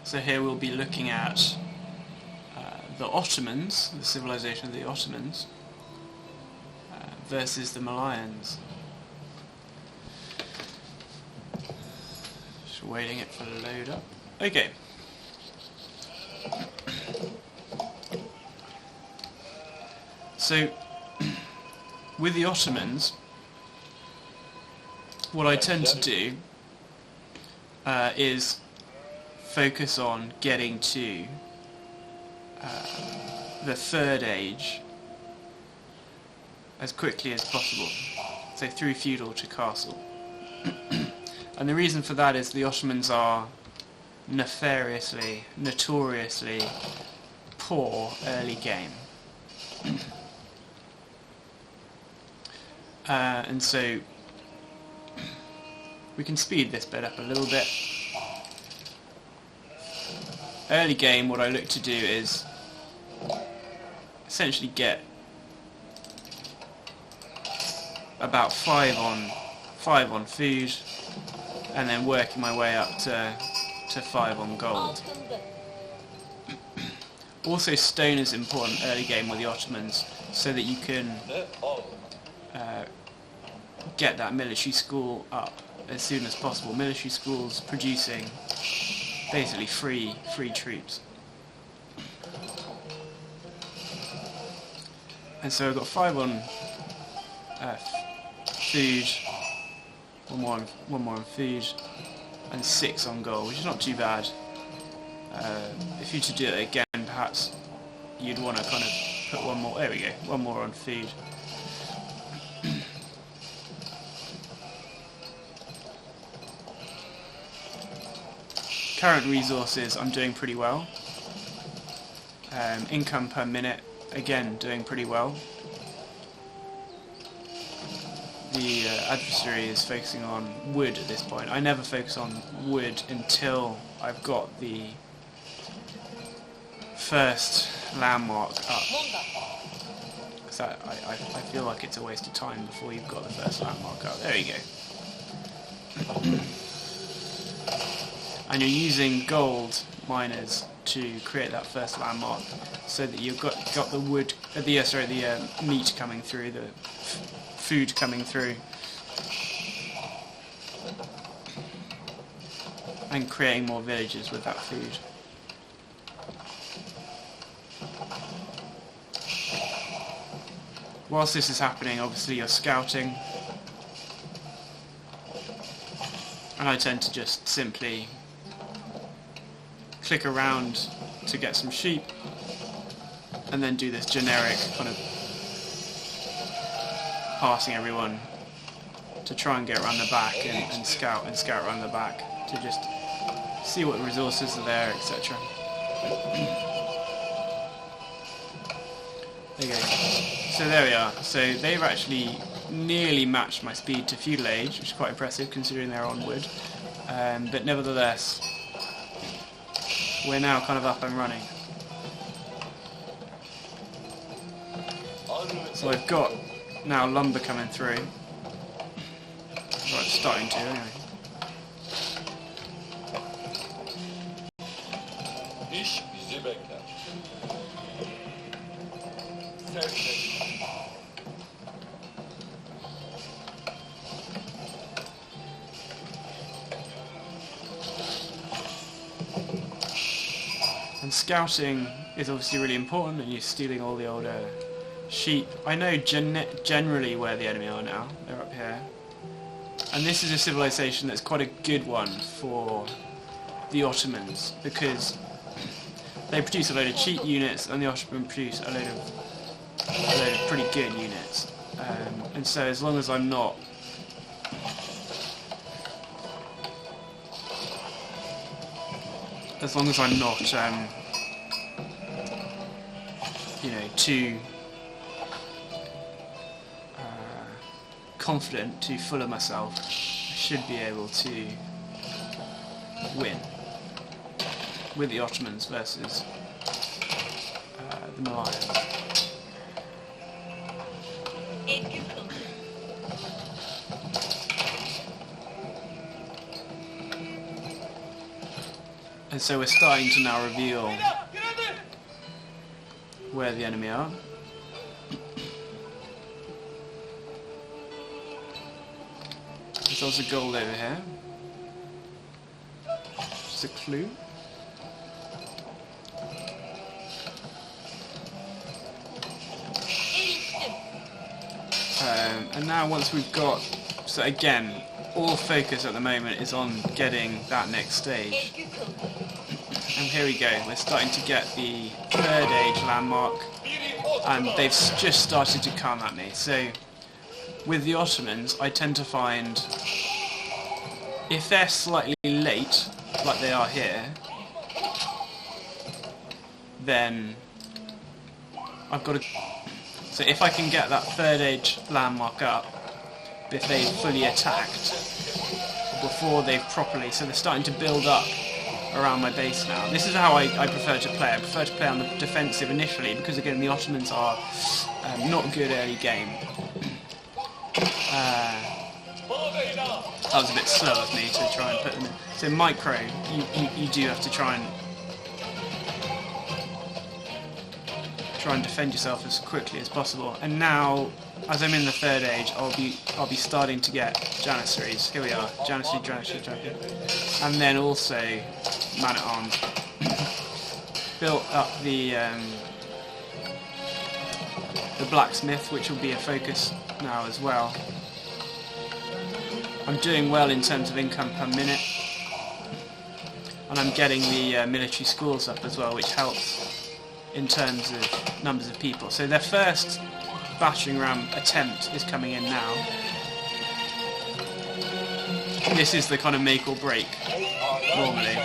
So here we'll be looking at the Ottomans, the civilization of the Ottomans, versus the Malians. Just waiting it for the load up. Okay. So, with the Ottomans, what I tend to do is focus on getting to the Third Age as quickly as possible, so through feudal to castle. And the reason for that is the Ottomans are notoriously poor early game. And so we can speed this bit up a little bit. Early game, what I look to do is essentially get about 5 on food, and then working my way up to 5 on gold. Also, stone is important early game with the Ottomans, so that you can get that military school up as soon as possible. Military schools producing basically free troops. And so I've got 5 on food, one more on food, and 6 on gold, which is not too bad. If you were to do it again, perhaps you'd want to kind of put one more. There we go, one more on food. Current resources, I'm doing pretty well. Income per minute, again, doing pretty well. The adversary is focusing on wood at this point. I never focus on wood until I've got the first landmark up. Because I feel like it's a waste of time before you've got the first landmark up. There you go. And you're using gold miners to create that first landmark, so that you've got the wood, the meat coming through, the food coming through, and creating more villages with that food. Whilst this is happening, obviously you're scouting, and I tend to just simply click around to get some sheep, and then do this generic kind of passing everyone to try and get around the back and scout around the back to just see what resources are there, etc. There you go. So there we are. So they've actually nearly matched my speed to feudal age, which is quite impressive considering they're on wood. But nevertheless, we're now kind of up and running. So I've got now lumber coming through. Well, it's starting to anyway. And scouting is obviously really important, and you're stealing all the older sheep. I know generally where the enemy are now. They're up here. And this is a civilization that's quite a good one for the Ottomans, because they produce a load of cheap units, and the Ottomans produce a load of pretty good units. And so as long as I'm not too confident, too full of myself, I should be able to win with the Ottomans versus the Malians. And so we're starting to now reveal where the enemy are. There's also gold over here. Just a clue. And now once we've got... So again, all focus at the moment is on getting that next stage. And here we go, we're starting to get the third age landmark, and they've just started to come at me. So with the Ottomans, I tend to find if they're slightly late, like they are here, then I've got to... So if I can get that third age landmark up, if they've fully attacked before they've properly... So they're starting to build up around my base now. This is how I prefer to play. I prefer to play on the defensive initially, because again the Ottomans are not good early game. That was a bit slow of me to try and put them in. So micro, you do have to try and defend yourself as quickly as possible. And now, as I'm in the third age, I'll be starting to get Janissaries. Here we are, Janissary, and then also man-at-arms. Built up the blacksmith, which will be a focus now as well. I'm doing well in terms of income per minute, and I'm getting the military schools up as well, which helps in terms of numbers of people. So their first battering ram attempt is coming in now. This is the kind of make or break, normally.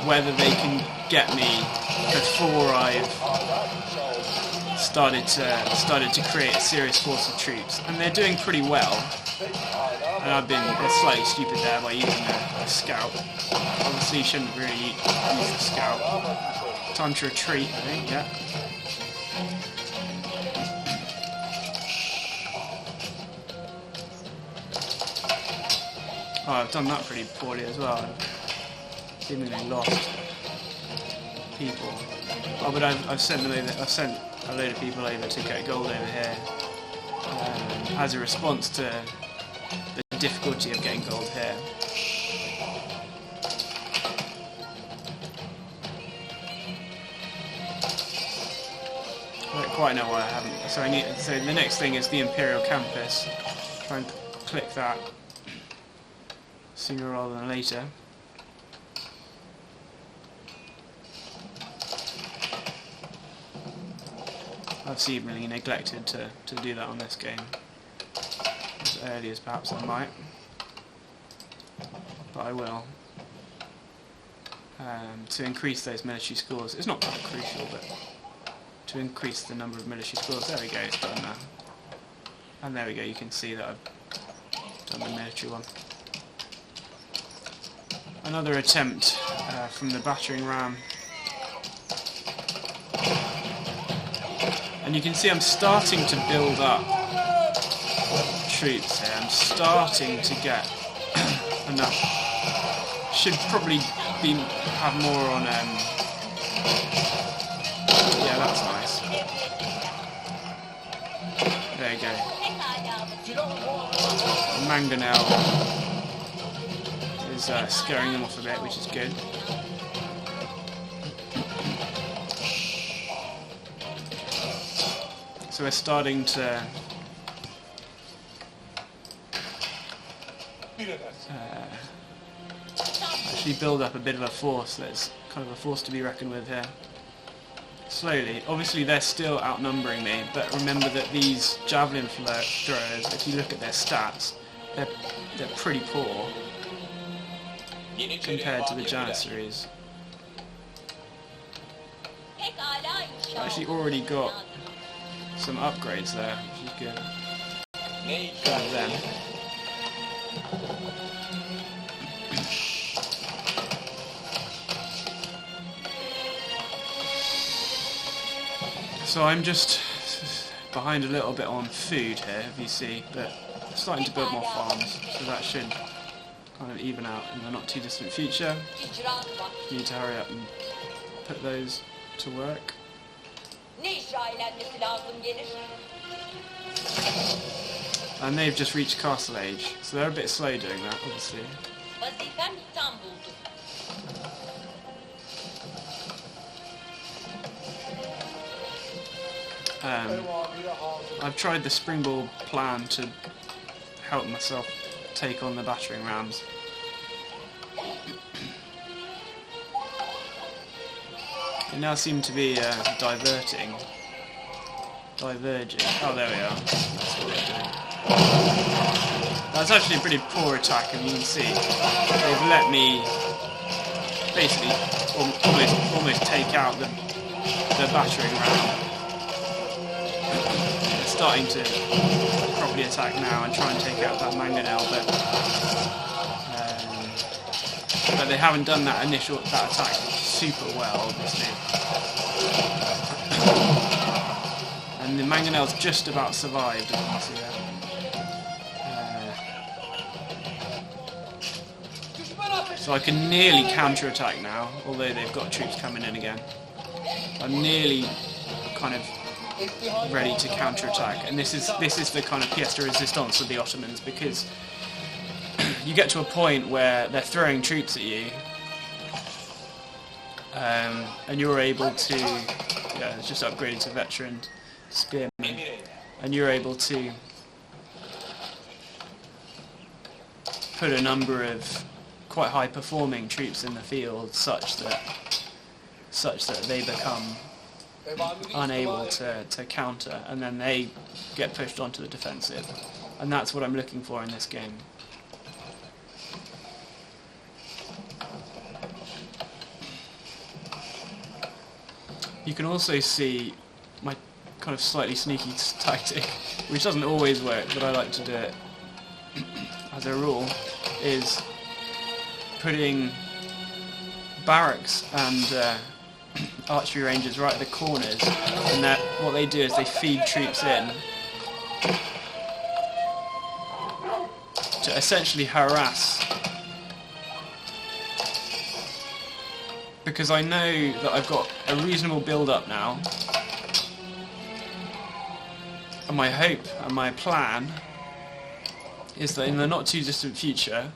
Whether they can get me before I've started to create a serious force of troops. And they're doing pretty well. And I've been slightly stupid there by using a scout. Obviously you shouldn't really use the scout. Time to retreat, I think, yeah. Oh, I've done that pretty poorly as well. I've seemingly lost people. Oh, but I've sent them over. I've sent a load of people over to get gold over here as a response to the difficulty of getting gold here. I don't quite know why I haven't. So the next thing is the Imperial Campus. Try and click that sooner rather than later. I've seemingly neglected to do that on this game as early as perhaps I might, but I will. To increase those military schools. It's not that crucial, but to increase the number of military schools. There we go, it's done now. And there we go, you can see that I've done the military one. Another attempt from the battering ram. And you can see I'm starting to build up troops here. I'm starting to get enough. Should probably have more on... yeah, that's nice. There you go. Mangonel is scaring them off a bit, which is good. So we're starting to actually build up a bit of a force that's kind of a force to be reckoned with here. Slowly. Obviously they're still outnumbering me, but remember that these javelin throwers, if you look at their stats, they're pretty poor compared to the Janissaries. I've actually already got some upgrades there, which is good. Good of them. So I'm just behind a little bit on food here, if you see, but I'm starting to build more farms, so that should kind of even out in the not too distant future. Need to hurry up and put those to work. And they've just reached castle age, so they're a bit slow doing that, obviously. I've tried the springboard plan to help myself take on the battering rams. They now seem to be diverging. Oh, there we are. That's what they're doing. That's actually a pretty poor attack, and you can see they've let me basically almost take out the battering ram. They're starting to properly attack now and try and take out that mangonel, but they haven't done that attack super well, obviously. And the mangonel's just about survived, as you can see there. So I can nearly counter-attack now, although they've got troops coming in again. I'm nearly kind of ready to counter-attack, and this is the kind of pièce de résistance of the Ottomans, because you get to a point where they're throwing troops at you, and you're able to, it's just upgraded to veteran spearman, and you're able to put a number of quite high-performing troops in the field, such that they become unable to counter, and then they get pushed onto the defensive, and that's what I'm looking for in this game. You can also see my kind of slightly sneaky tactic, which doesn't always work, but I like to do it as a rule, is putting barracks and archery ranges right at the corners, and that what they do is they feed troops in to essentially harass, because I know that I've got a reasonable build-up now, and my hope and my plan is that in the not too distant future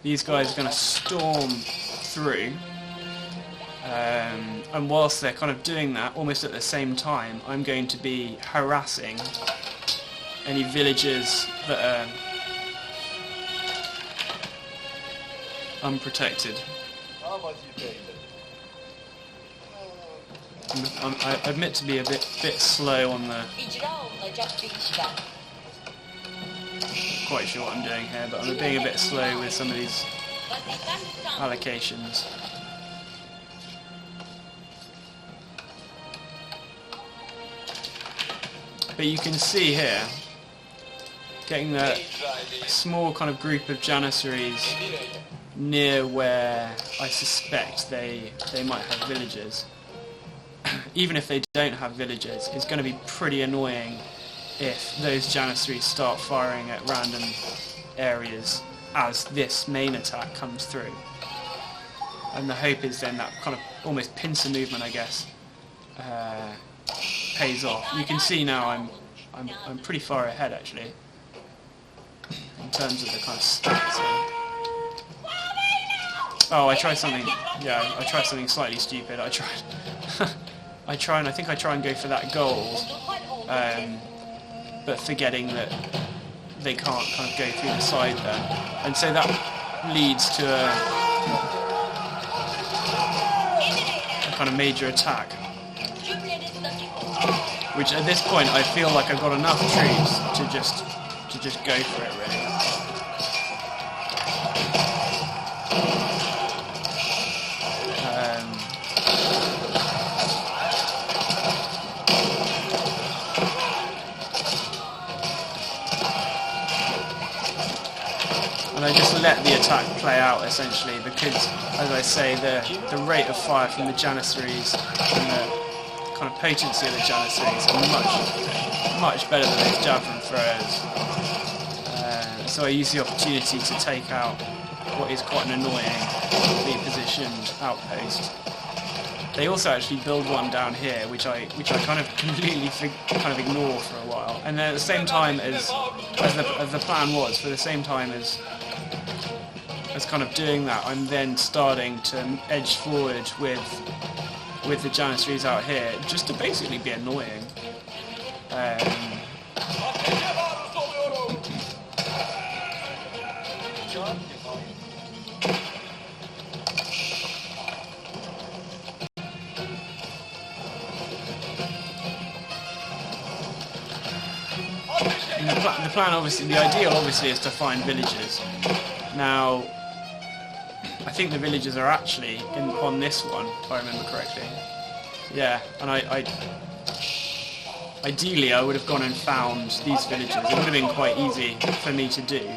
these guys are going to storm through, and whilst they're kind of doing that, almost at the same time I'm going to be harassing any villages that are unprotected. I admit to be a bit slow on the... Not quite sure what I'm doing here, but I'm being a bit slow with some of these allocations. But you can see here, getting a small kind of group of janissaries near where I suspect they might have villages. Even if they don't have villages, it's going to be pretty annoying if those janissaries start firing at random areas as this main attack comes through. And the hope is then that kind of almost pincer movement, I guess, pays off. You can see now I'm pretty far ahead actually in terms of the kind of stats here. Oh, I tried something. Yeah, I tried something slightly stupid. I think I try and go for that gold, but forgetting that they can't kind of go through the side there, and so that leads to a kind of major attack, which at this point I feel like I've got enough troops to just go for it really. And I just let the attack play out essentially, because, as I say, the rate of fire from the janissaries and the kind of potency of the janissaries are much better than those javelin throwers. So I use the opportunity to take out what is quite an annoyingly positioned outpost. They also actually build one down here, which I kind of completely ignore for a while. And then at the same time as the plan was, for the same time as kind of doing that, I'm then starting to edge forward with the Janissaries out here, just to basically be annoying. The plan, obviously, the ideal, obviously, is to find villages. Now, I think the villages are actually on this one, if I remember correctly. Yeah, and ideally I would have gone and found these villages. It would have been quite easy for me to do.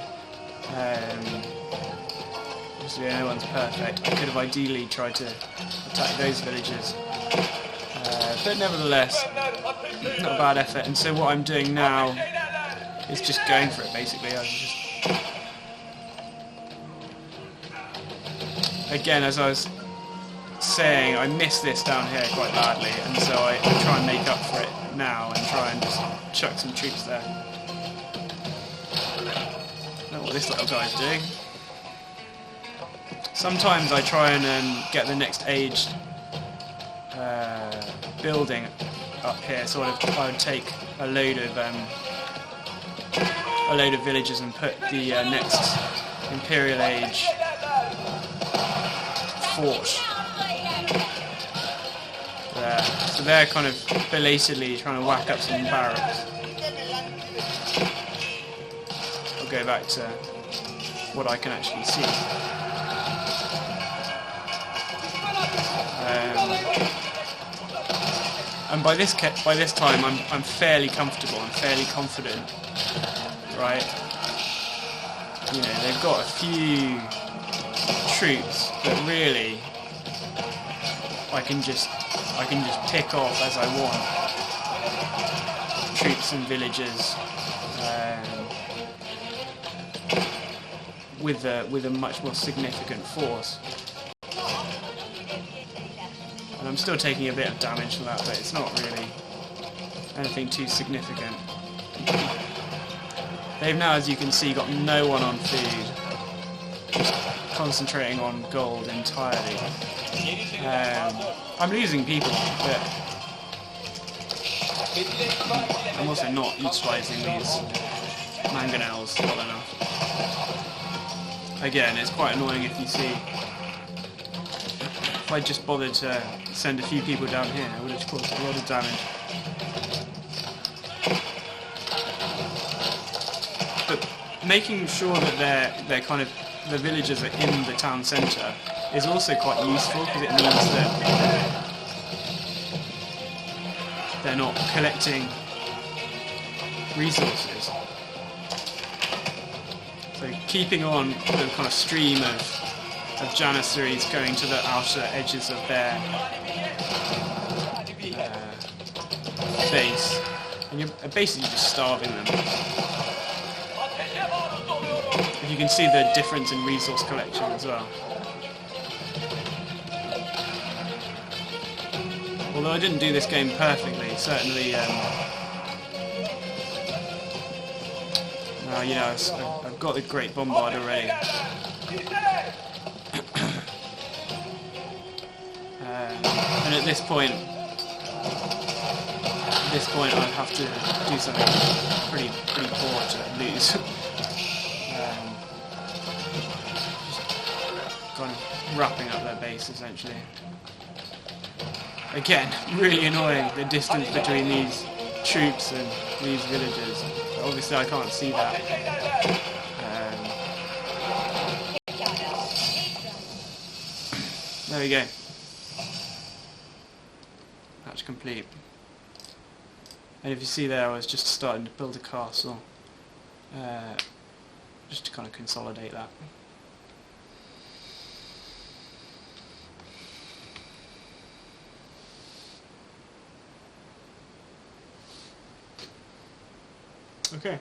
Obviously, no one's perfect. I could have ideally tried to attack those villages. But nevertheless, not a bad effort. And so what I'm doing now is just going for it, basically. Again, as I was saying, I missed this down here quite badly, and so I try and make up for it now and try and just chuck some troops there. I don't know what this little guy's doing. Sometimes I try and get the next aged building up here, sort of. I would take a load of villages and put the next Imperial Age fort there. So they're kind of belatedly trying to whack up some barracks. I'll go back to what I can actually see. And by this time, I'm fairly comfortable. I'm fairly confident, right? You know, they've got a few troops that really I can just pick off as I want. Troops and villages with a much more significant force. And I'm still taking a bit of damage from that, but it's not really anything too significant. They've now, as you can see, got no one on food, just concentrating on gold entirely. I'm losing people, but I'm also not utilising these mangonels well enough. Again, it's quite annoying if you see. If I just bothered to send a few people down here, it would have caused a lot of damage. But making sure that they're kind of the villagers are in the town centre is also quite useful, because it means that they're not collecting resources. So keeping on the kind of stream of Janissaries going to the outer edges of their base, and you're basically just starving them. You can see the difference in resource collection as well. Although I didn't do this game perfectly, certainly, you know, I've got the Great Bombard already. And at this point I'd have to do something pretty poor to lose. Just kind of wrapping up their base, essentially. Again, really annoying, the distance between these troops and these villages. But obviously I can't see that. There we go. Match complete. And if you see there, I was just starting to build a castle, just to kind of consolidate that. Okay.